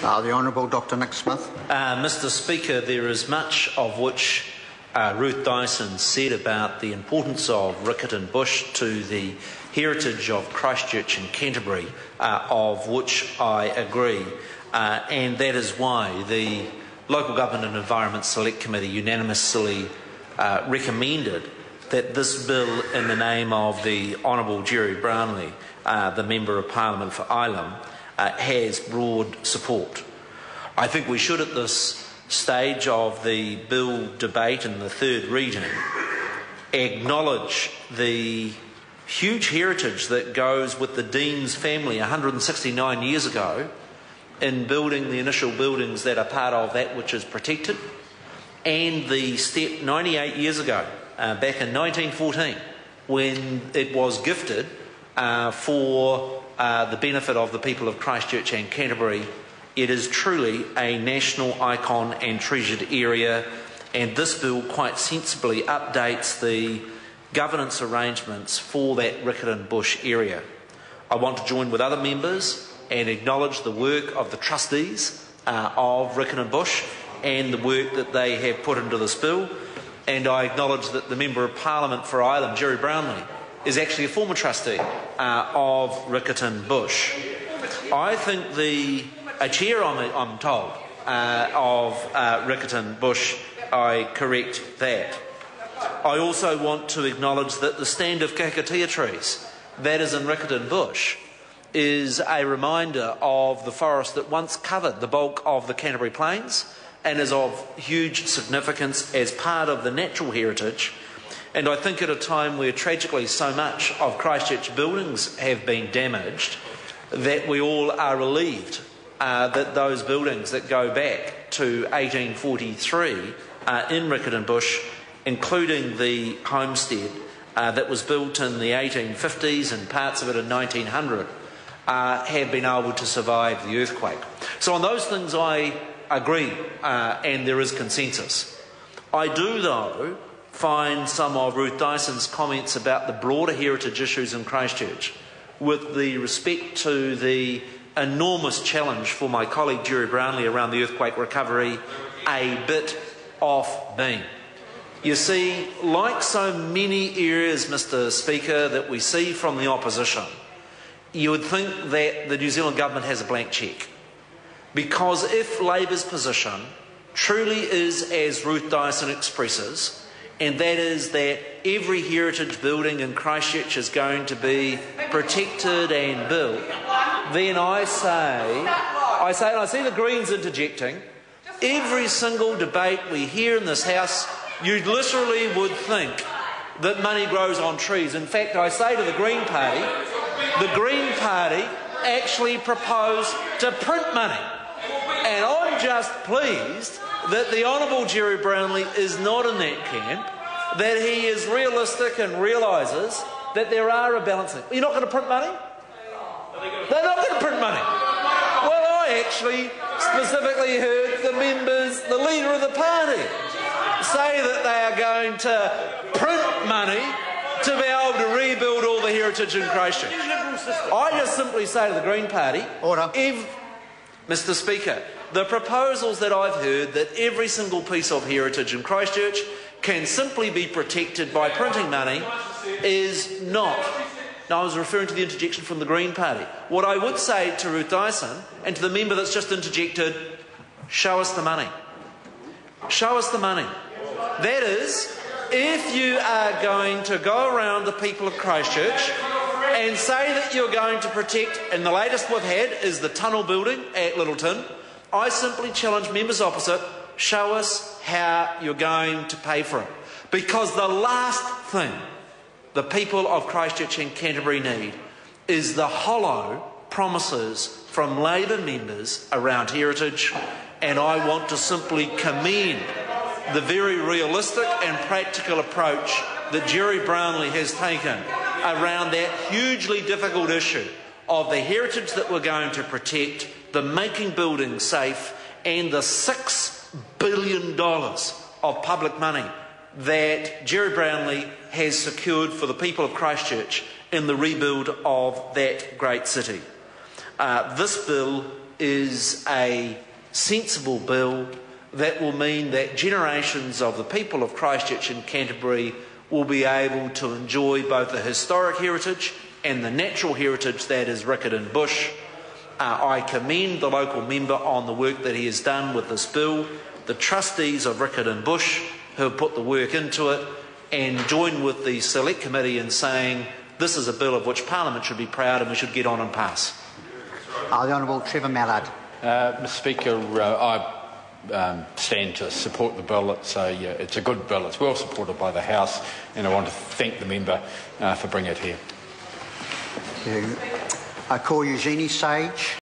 The Honourable Dr Nick Smith. Mr Speaker, there is much of which Ruth Dyson said about the importance of Riccarton Bush to the heritage of Christchurch and Canterbury, of which I agree, and that is why the Local Government and Environment Select Committee unanimously recommended that this bill, in the name of the Honourable Jerry Brownlee, the Member of Parliament for Ilam, has broad support. I think we should, at this stage of the bill debate in the third reading, acknowledge the huge heritage that goes with the Dean's family 169 years ago in building the initial buildings that are part of that which is protected, and the step 98 years ago, back in 1914, when it was gifted for the benefit of the people of Christchurch and Canterbury. It is truly a national icon and treasured area, and this bill quite sensibly updates the governance arrangements for that Riccarton Bush area. I want to join with other members and acknowledge the work of the trustees of Riccarton Bush and the work that they have put into this bill, and I acknowledge that the Member of Parliament for Ilam, Jerry Brownlee, is actually a former trustee of Riccarton Bush. I think a chair, I'm told, of Riccarton Bush, I correct that. I also want to acknowledge that the stand of kakatea trees that is in Riccarton Bush is a reminder of the forest that once covered the bulk of the Canterbury Plains and is of huge significance as part of the natural heritage. And I think at a time where tragically so much of Christchurch buildings have been damaged, that we all are relieved that those buildings that go back to 1843 in Riccarton Bush, including the homestead that was built in the 1850s and parts of it in 1900, have been able to survive the earthquake. So on those things I agree, and there is consensus. I do, though, find some of Ruth Dyson's comments about the broader heritage issues in Christchurch, with the respect to the enormous challenge for my colleague Jerry Brownlee around the earthquake recovery, a bit off beam. You see, like so many areas, Mr Speaker, that we see from the opposition, you would think that the New Zealand Government has a blank cheque. Because if Labour's position truly is as Ruth Dyson expresses, and that is that every heritage building in Christchurch is going to be protected and built, then I say, and I see the Greens interjecting, every single debate we hear in this House, you literally would think that money grows on trees. In fact, I say to the Green Party actually proposed to print money. And I'm just pleased that the Honourable Jerry Brownlee is not in that camp, that he is realistic and realises that there are a balancing. You're not going to print money? They're not going to print money. Well, I actually specifically heard the leader of the party, say that they are going to print money to be able to rebuild all the heritage in Christchurch. I just simply say to the Green Party, Order. Mr Speaker, the proposals that I've heard that every single piece of heritage in Christchurch can simply be protected by printing money is not. Now, I was referring to the interjection from the Green Party. What I would say to Ruth Dyson and to the member that's just interjected, show us the money. Show us the money. That is, if you are going to go around the people of Christchurch and say that you're going to protect, and the latest we've had is the tunnel building at Littleton, I simply challenge members opposite, show us how you're going to pay for it. Because the last thing the people of Christchurch and Canterbury need is the hollow promises from Labour members around heritage, and I want to simply commend the very realistic and practical approach that Jerry Brownlee has taken around that hugely difficult issue of the heritage that we're going to protect, the making buildings safe, and the $6 billion of public money that Jerry Brownlee has secured for the people of Christchurch in the rebuild of that great city. This bill is a sensible bill that will mean that generations of the people of Christchurch and Canterbury will be able to enjoy both the historic heritage and the natural heritage that is Riccarton Bush. I commend the local member on the work that he has done with this bill, the trustees of Riccarton Bush who have put the work into it, and join with the Select Committee in saying this is a bill of which Parliament should be proud and we should get on and pass. The Honourable Trevor Mallard. Mr Speaker, I stand to support the bill. It's a good bill. It's well supported by the House, and I want to thank the member for bringing it here. Thank you. I call Eugenie Sage.